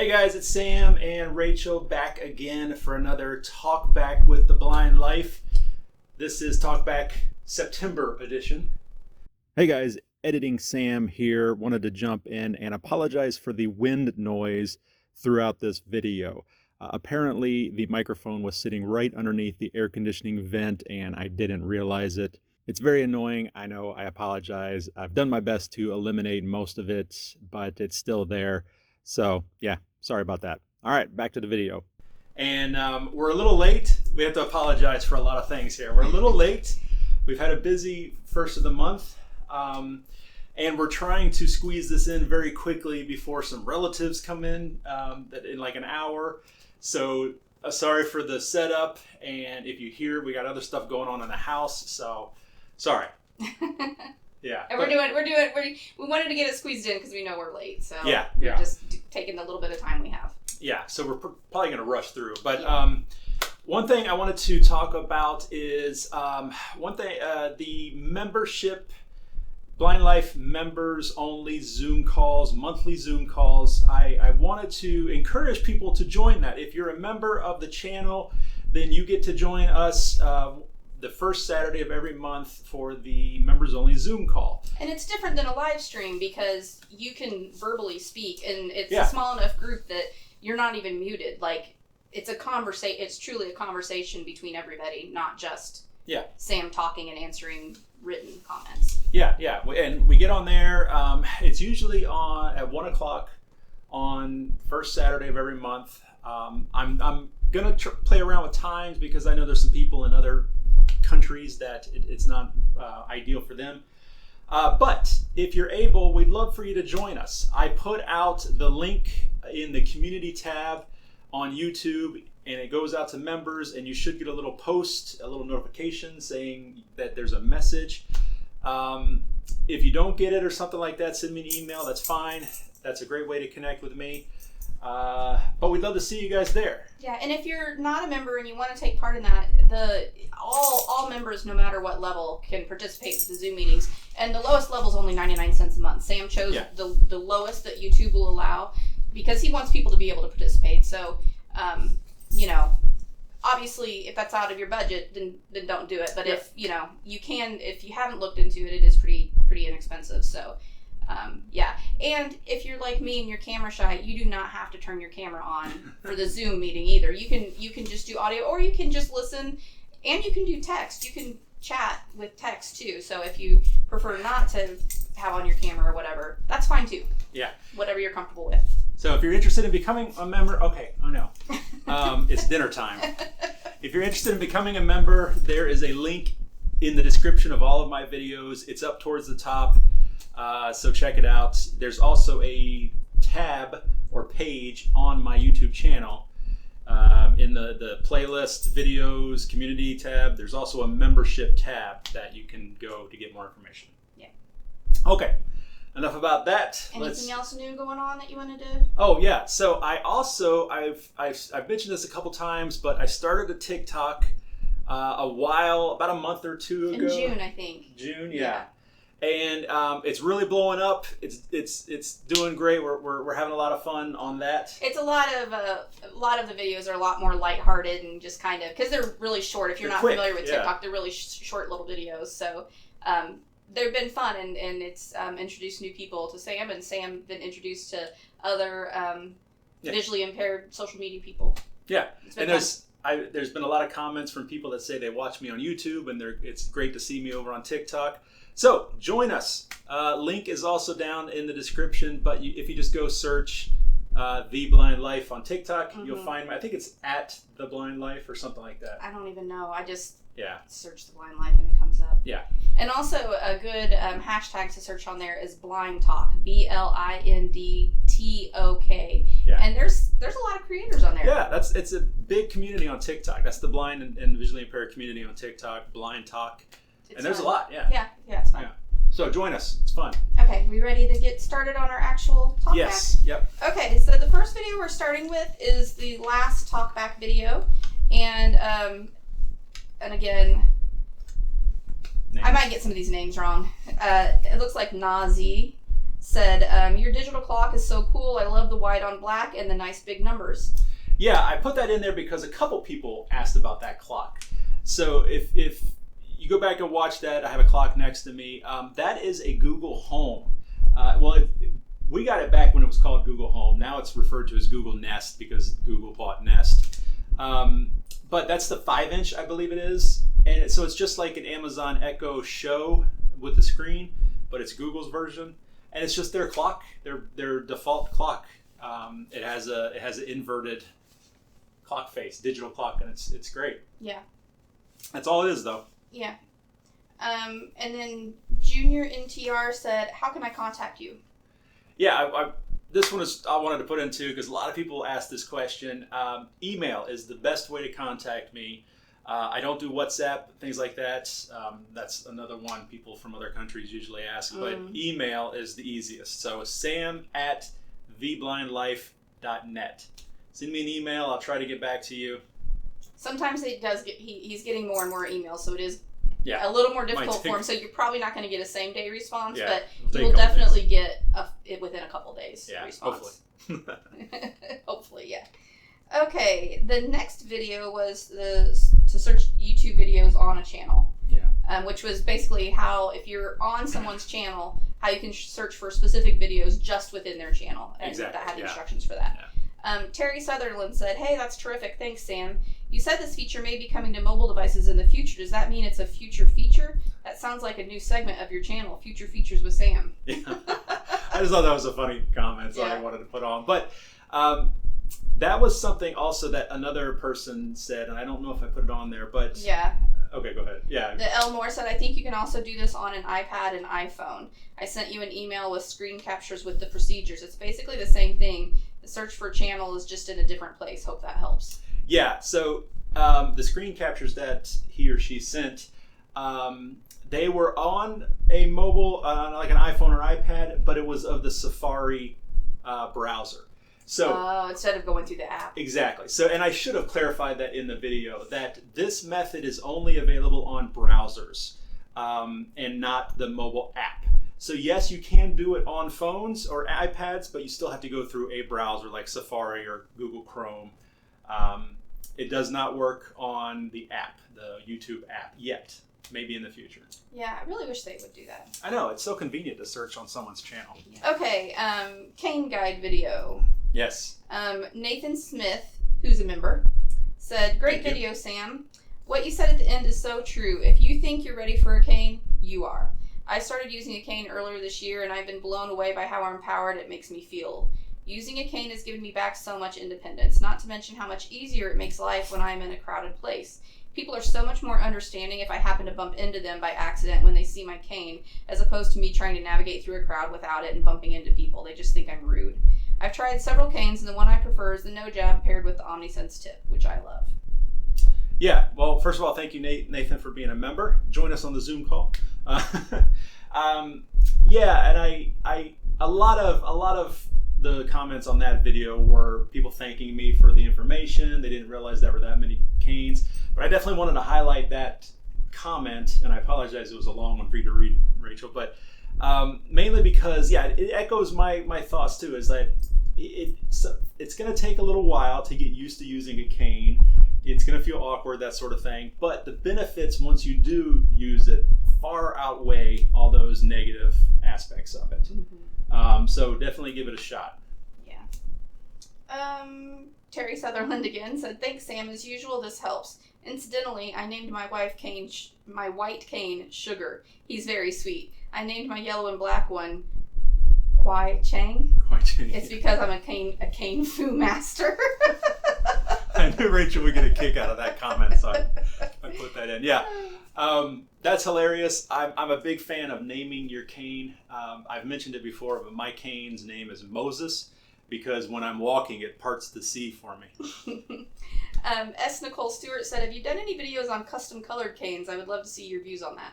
Hey guys, it's Sam and Rachel back again for another Talk Back with the Blind Life. This is Talk Back September edition. Hey guys, editing Sam here. Wanted to jump in and apologize for the wind noise throughout this video. Apparently the microphone was sitting right underneath the air conditioning vent and I didn't realize it. It's very annoying. I know, I apologize. I've done my best to eliminate most of it, but it's still there. So yeah, sorry about that. All right, back to the video. And we're a little late. We have to apologize for a lot of things here. We're a little late. We've had a busy first of the month. And we're trying to squeeze this in very quickly before some relatives come in like an hour. So sorry for the setup. And if you hear, we got other stuff going on in the house. So sorry. Yeah. And we wanted to get it squeezed in because we know we're late. So we're just taking the little bit of time we have. Yeah. So we're probably going to rush through. But one thing I wanted to talk about is the membership, Blind Life members only Zoom calls, monthly Zoom calls. I wanted to encourage people to join that. If you're a member of the channel, then you get to join us the first Saturday of every month for the members only Zoom call. And it's different than a live stream because you can verbally speak and it's a small enough group that you're not even muted. Like it's truly a conversation between everybody, not just Sam talking and answering written comments. Yeah. And we get on there. It's usually at 1 o'clock on first Saturday of every month. I'm gonna play around with times because I know there's some people in other countries that it's not ideal for them. But if you're able, we'd love for you to join us. I put out the link in the community tab on YouTube and it goes out to members and you should get a little post, a little notification saying that there's a message. If you don't get it or something like that, send me an email. That's fine. That's a great way to connect with me. But we'd love to see you guys there. Yeah, and if you're not a member and you want to take part in that, all members, no matter what level, can participate in the Zoom meetings. And the lowest level is only 99 cents a month. Sam chose the lowest that YouTube will allow because he wants people to be able to participate. So, obviously, if that's out of your budget, then don't do it. But if you can, if you haven't looked into it, it is pretty inexpensive. So. And if you're like me and you're camera shy, you do not have to turn your camera on for the Zoom meeting either. You can just do audio or you can just listen and you can do text. You can chat with text too. So if you prefer not to have on your camera or whatever, that's fine too. Yeah. Whatever you're comfortable with. So if you're interested in becoming a member, it's dinner time. If you're interested in becoming a member, there is a link in the description of all of my videos. It's up towards the top. So check it out. There's also a tab or page on my YouTube channel in the playlist, videos, community tab. There's also a membership tab that you can go to get more information. Yeah. Okay. Enough about that. Anything else new going on that you wanted to? Oh yeah. So I've mentioned this a couple times, but I started a TikTok about a month or two ago. In June, I think. June, yeah. And it's really blowing up. It's doing great. We're having a lot of fun on that. It's a lot of the videos are a lot more lighthearted and just kind of because they're really short. If you're not familiar with TikTok, they're really short little videos. So they've been fun and it's introduced new people to Sam and Sam been introduced to other visually impaired social media people. Yeah, and there's been a lot of comments from people that say they watch me on YouTube and it's great to see me over on TikTok. So join us. Link is also down in the description, but if you just go search The Blind Life on TikTok, you'll find me. I think it's at The Blind Life or something like that. I don't even know. I just search The Blind Life and it comes up. Yeah. And also a good hashtag to search on there is Blind Talk, BLINDTOK. Yeah. And there's a lot of creators on there. Yeah, it's a big community on TikTok. That's the blind and visually impaired community on TikTok, Blind Talk. And there's a lot, Yeah, it's fun. Yeah. So join us. It's fun. Okay, we ready to get started on our actual talkback? Yes. Yep. Okay, so the first video we're starting with is the last talkback video, and again, names. I might get some of these names wrong. It looks like Nazi said, your digital clock is so cool. I love the white on black and the nice big numbers. Yeah, I put that in there because a couple people asked about that clock. So if you go back and watch that, I have a clock next to me. That is a Google Home. We got it back when it was called Google Home. Now it's referred to as Google Nest because Google bought Nest. But that's the 5-inch, I believe it is. And so it's just like an Amazon Echo Show with the screen, but it's Google's version. And it's just their clock, their default clock. It has an inverted clock face, digital clock, and it's great. Yeah. That's all it is, though. Yeah. And then Junior NTR said, how can I contact you? Yeah, this one I wanted to put in too because a lot of people ask this question. Email is the best way to contact me. I don't do WhatsApp, things like that. That's another one people from other countries usually ask, but email is the easiest. So sam@vblindlife.net. Send me an email. I'll try to get back to you. Sometimes he's getting more and more emails, so it is a little more difficult for him. So you're probably not going to get a same day response, but you will definitely get it within a couple days response. Hopefully. Hopefully, yeah. Okay, the next video was to search YouTube videos on a channel. Yeah. Which was basically how, if you're on someone's channel, how you can search for specific videos just within their channel. And exactly. that had instructions for that. Yeah. Terry Sutherland said, hey, that's terrific. Thanks, Sam. You said this feature may be coming to mobile devices in the future. Does that mean it's a future feature? That sounds like a new segment of your channel, Future Features with Sam. Yeah. I just thought that was a funny comment, so I wanted to put on. But that was something also that another person said, and I don't know if I put it on there, but... Yeah. Okay, go ahead. Yeah. The Elmore said, I think you can also do this on an iPad and iPhone. I sent you an email with screen captures with the procedures. It's basically the same thing. The search for channel is just in a different place. Hope that helps. Yeah, so the screen captures that he or she sent, they were on a mobile, like an iPhone or iPad, but it was of the Safari browser. So instead of going through the app. Exactly. So, and I should have clarified that in the video, that this method is only available on browsers and not the mobile app. So yes, you can do it on phones or iPads, but you still have to go through a browser like Safari or Google Chrome. It does not work on the app, the YouTube app, yet. Maybe in the future. Yeah, I really wish they would do that. I know, it's so convenient to search on someone's channel. Okay, cane guide video. Yes. Nathan Smith, who's a member, said, great video, Sam. What you said at the end is so true. If you think you're ready for a cane, you are. I started using a cane earlier this year, and I've been blown away by how empowered it makes me feel. Using a cane has given me back so much independence, not to mention how much easier it makes life when I'm in a crowded place. People are so much more understanding if I happen to bump into them by accident when they see my cane, as opposed to me trying to navigate through a crowd without it and bumping into people. They just think I'm rude. I've tried several canes, and the one I prefer is the no jab paired with the OmniSense tip, which I love. Yeah, well, first of all, thank you, Nathan, for being a member. Join us on the Zoom call. Yeah, and a lot of the comments on that video were people thanking me for the information. They didn't realize there were that many canes. But I definitely wanted to highlight that comment, and I apologize, it was a long one for you to read, Rachel, but mainly because, it echoes my thoughts too, is that it's going to take a little while to get used to using a cane. It's going to feel awkward, that sort of thing, but the benefits once you do use it far outweigh all those negative aspects of it. Mm-hmm. So definitely give it a shot. Yeah. Terry Sutherland again said, thanks, Sam. As usual, this helps. Incidentally, I named my white cane Sugar. He's very sweet. I named my yellow and black one Kwai Chang. It's because I'm a cane foo master. I knew Rachel would get a kick out of that comment, so I put that in. Yeah, that's hilarious. I'm a big fan of naming your cane. I've mentioned it before, but my cane's name is Moses because when I'm walking, it parts the sea for me. S. Nicole Stewart said, have you done any videos on custom colored canes? I would love to see your views on that.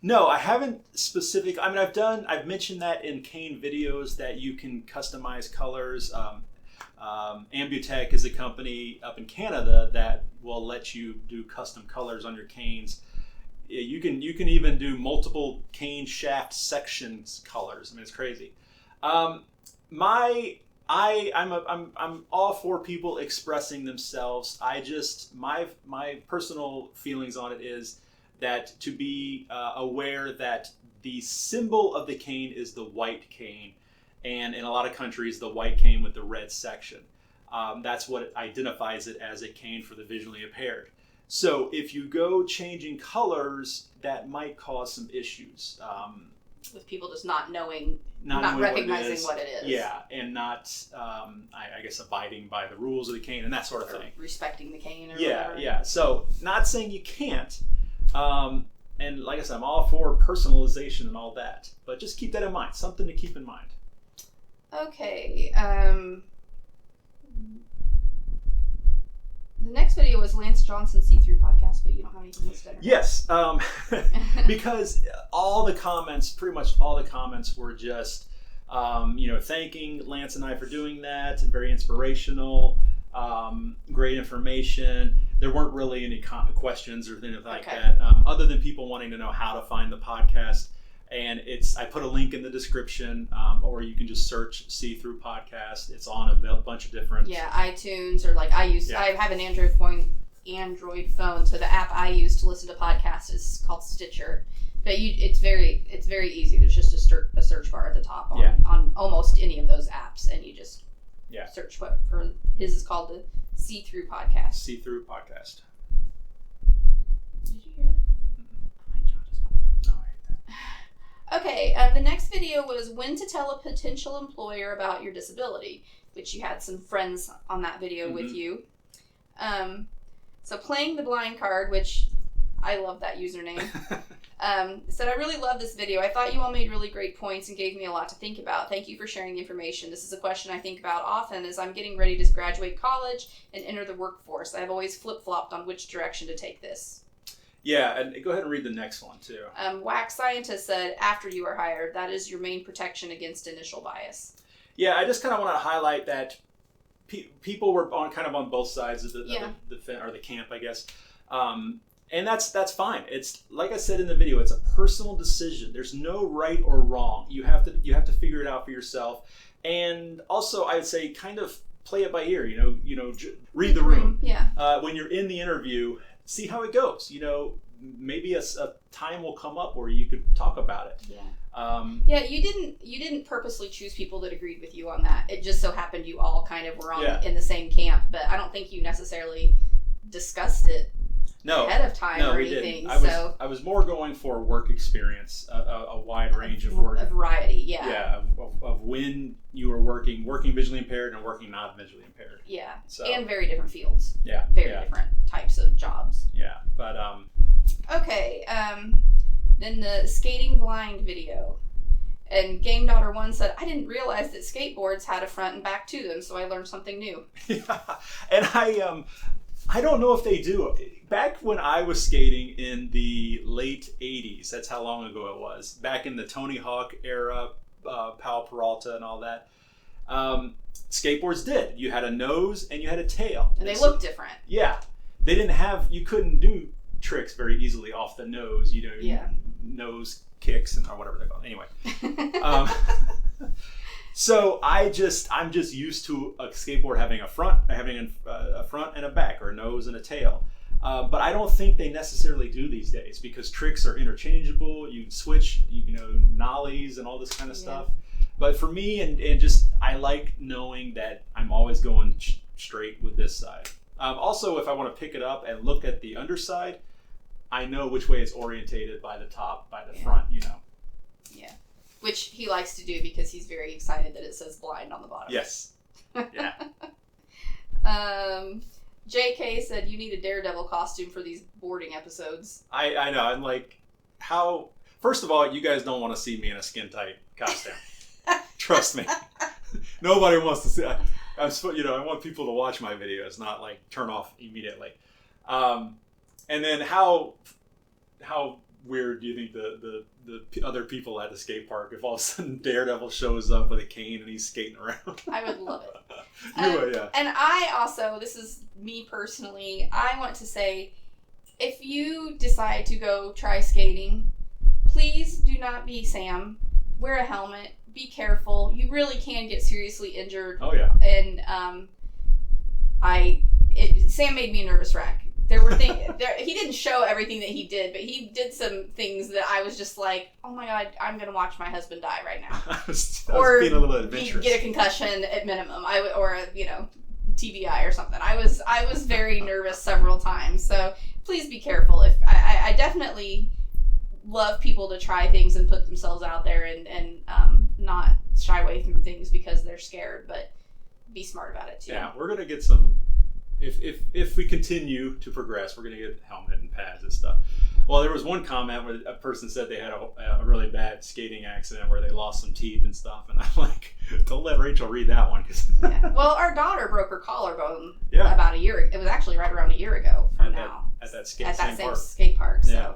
No, I haven't specific. I mean, I've mentioned that in cane videos that you can customize colors. Ambutech is a company up in Canada that will let you do custom colors on your canes. You can even do multiple cane shaft sections colors. I mean, it's crazy. I'm all for people expressing themselves. My personal feelings on it is that to be aware that the symbol of the cane is the white cane, and in a lot of countries the white cane with the red section. That's what identifies it as a cane for the visually impaired. So if you go changing colors, that might cause some issues. With people just not knowing, not recognizing what it is. Yeah, and not, I guess, abiding by the rules of the cane and that sort of thing. Respecting the cane or whatever. Yeah. So not saying you can't. And like I said, I'm all for personalization and all that. But just keep that in mind. Something to keep in mind. Okay. The next video was Lance Johnson's See-Through podcast, but you don't have anything listed. Yes, because pretty much all the comments were just, thanking Lance and I for doing that. Very inspirational, great information. There weren't really any questions or anything like that, other than people wanting to know how to find the podcast. And I put a link in the description, or you can just search See-Through Podcast. It's on a bunch of different... Yeah, iTunes, or I have an Android phone, so the app I use to listen to podcasts is called Stitcher. But it's very easy. There's just a search bar at the top on almost any of those apps, and you just search for his is called the See-Through Podcast. See-Through Podcast. Did you hear that? Okay, the next video was when to tell a potential employer about your disability, which you had some friends on that video with you. So playing the blind card, which I love that username, said, I really love this video. I thought you all made really great points and gave me a lot to think about. Thank you for sharing the information. This is a question I think about often as I'm getting ready to graduate college and enter the workforce. I've always flip-flopped on which direction to take this. Yeah, and go ahead and read the next one, too. Wax Scientist said, after you are hired, that is your main protection against initial bias. Yeah, I just kind of want to highlight that people were on both sides of the camp, I guess. And that's fine. It's like I said in the video, it's a personal decision. There's no right or wrong. You have to figure it out for yourself. And also, I would say kind of play it by ear, read the room. Yeah. When you're in the interview, see how it goes. Maybe a time will come up where you could talk about it. Yeah. You didn't purposely choose people that agreed with you on that. It just so happened you all kind of were in the same camp, but I don't think you necessarily discussed it ahead of time or anything. I was more going for work experience, a wide range of work. A variety, of when you were working visually impaired and working not visually impaired. Yeah, and very different fields. Yeah. Very different types of jobs. Yeah, but... Okay, then the skating blind video. And Game Daughter 1 said, I didn't realize that skateboards had a front and back to them, so I learned something new. Yeah, and I don't know if they do. Back when I was skating in the late 80s, that's how long ago it was, back in the Tony Hawk era, Powell Peralta and all that, skateboards did. You had a nose and you had a tail. And they looked different. Yeah. You couldn't do tricks very easily off the nose, nose kicks or whatever they're called. Anyway. So I'm just used to a skateboard having a front and a back, or a nose and a tail. But I don't think they necessarily do these days because tricks are interchangeable. You can switch, nollies and all this kind of stuff. But for me, and just I like knowing that I'm always going straight with this side. Also, if I want to pick it up and look at the underside, I know which way it's orientated by the top, by the front, Yeah. Which he likes to do because he's very excited that it says blind on the bottom. Yes. Yeah. JK said you need a Daredevil costume for these boarding episodes. I know. I'm like, how... First of all, you guys don't want to see me in a skin-tight costume. Trust me. Nobody wants to see... I want people to watch my videos, not turn off immediately. And then how weird do you think the other people at the skate park, if all of a sudden Daredevil shows up with a cane and he's skating around? I would love it. You would, yeah. And I also, this is me personally, I want to say, if you decide to go try skating, please do not be Sam. Wear a helmet. Be careful. You really can get seriously injured. Oh yeah. And Sam made me a nervous wreck. There were things. He didn't show everything that he did, but he did some things that I was just like, oh my god, I'm gonna watch my husband die right now, I was being a little adventurous. Get a concussion at minimum. Or a TBI or something. I was very nervous several times. So please be careful. If I definitely love people to try things and put themselves out there and not shy away from things because they're scared, but be smart about it too. Yeah, we're gonna get some. If we continue to progress, we're gonna get helmet and pads and stuff. Well, there was one comment where a person said they had a really bad skating accident where they lost some teeth and stuff, and I'm like, don't let Rachel read that one. Yeah. Well, our daughter broke her collarbone about a year. It was actually right around a year ago from now. At that same skate park. So. Yeah.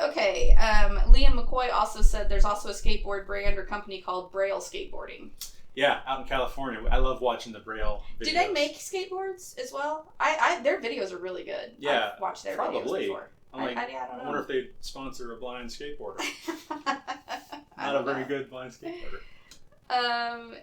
Okay. Liam McCoy also said there's also a skateboard brand or company called Braille Skateboarding. Yeah, out in California. I love watching the Braille videos. Do they make skateboards as well? Their videos are really good. Yeah, I've watched their videos before. I don't know. I wonder if they sponsor a blind skateboarder. Not a very good blind skateboarder.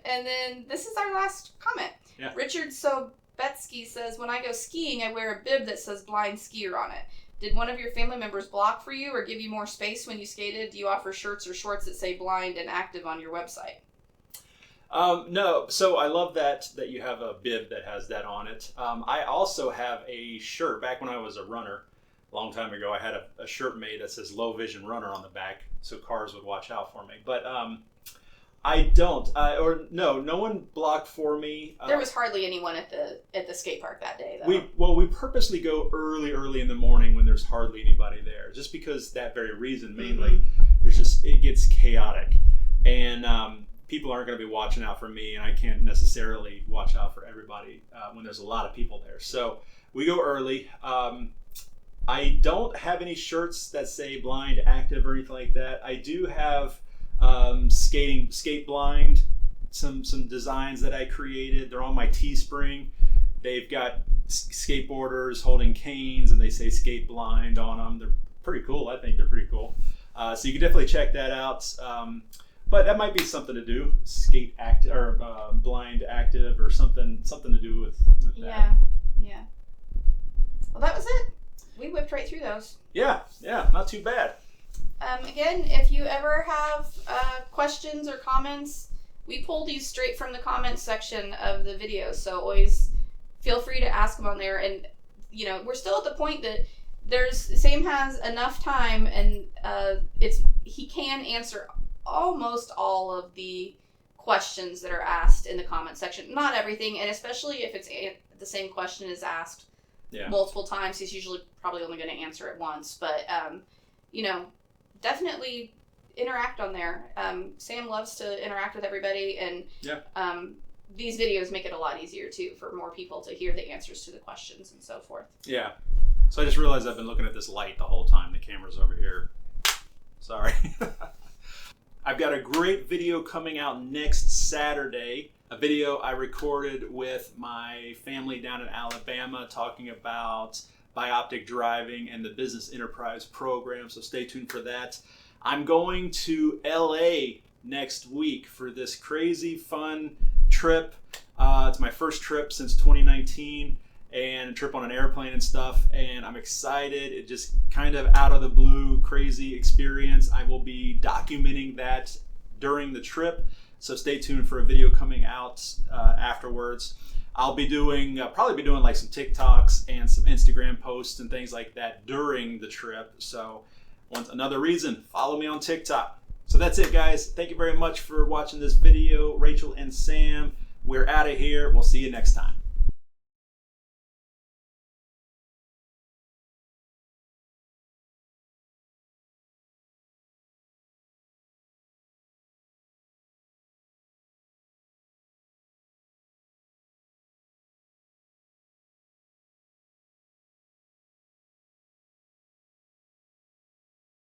And then this is our last comment. Yeah. Richard Sobetsky says, when I go skiing, I wear a bib that says blind skier on it. Did one of your family members block for you or give you more space when you skated? Do you offer shirts or shorts that say blind and active on your website? No, so I love that you have a bib that has that on it. I also have a shirt. Back when I was a runner, a long time ago, I had a shirt made that says low vision runner on the back, so cars would watch out for me. But I don't, no one blocked for me. There was hardly anyone at the skate park that day, though. We purposely go early in the morning when there's hardly anybody there, just because that very reason mainly. Mm-hmm. It gets chaotic, and people aren't going to be watching out for me, and I can't necessarily watch out for everybody when there's a lot of people there. So we go early. I don't have any shirts that say blind, active, or anything like that. I do have skate blind, some designs that I created. They're on my Teespring. They've got skateboarders holding canes, and they say skate blind on them. They're pretty cool. I think they're pretty cool. So you can definitely check that out. But that might be something to do, skate active or blind active, or something to do with that. Yeah. Well, that was it. We whipped right through those. Yeah, not too bad. Again, if you ever have questions or comments, we pull these straight from the comments section of the video, so always feel free to ask them on there. And we're still at the point that Sam has enough time, and he can answer almost all of the questions that are asked in the comment section. Not everything, and especially if it's the same question is asked multiple times, he's usually probably only going to answer it once. But definitely interact on there. Sam loves to interact with everybody, and these videos make it a lot easier too for more people to hear the answers to the questions and so forth. Yeah. So I just realized I've been looking at this light the whole time. The camera's over here. Sorry. I've got a great video coming out next Saturday, a video I recorded with my family down in Alabama talking about bioptic driving and the business enterprise program, so stay tuned for that. I'm going to LA next week for this crazy fun trip. It's my first trip since 2019, and a trip on an airplane and stuff, and I'm excited. It just kind of out of the blue, crazy experience. I will be documenting that during the trip, so stay tuned for a video coming out afterwards. I'll be probably be doing like some TikToks and some Instagram posts and things like that during the trip. So another reason, follow me on TikTok. So that's it, guys. Thank you very much for watching this video. Rachel and Sam, we're out of here. We'll see you next time.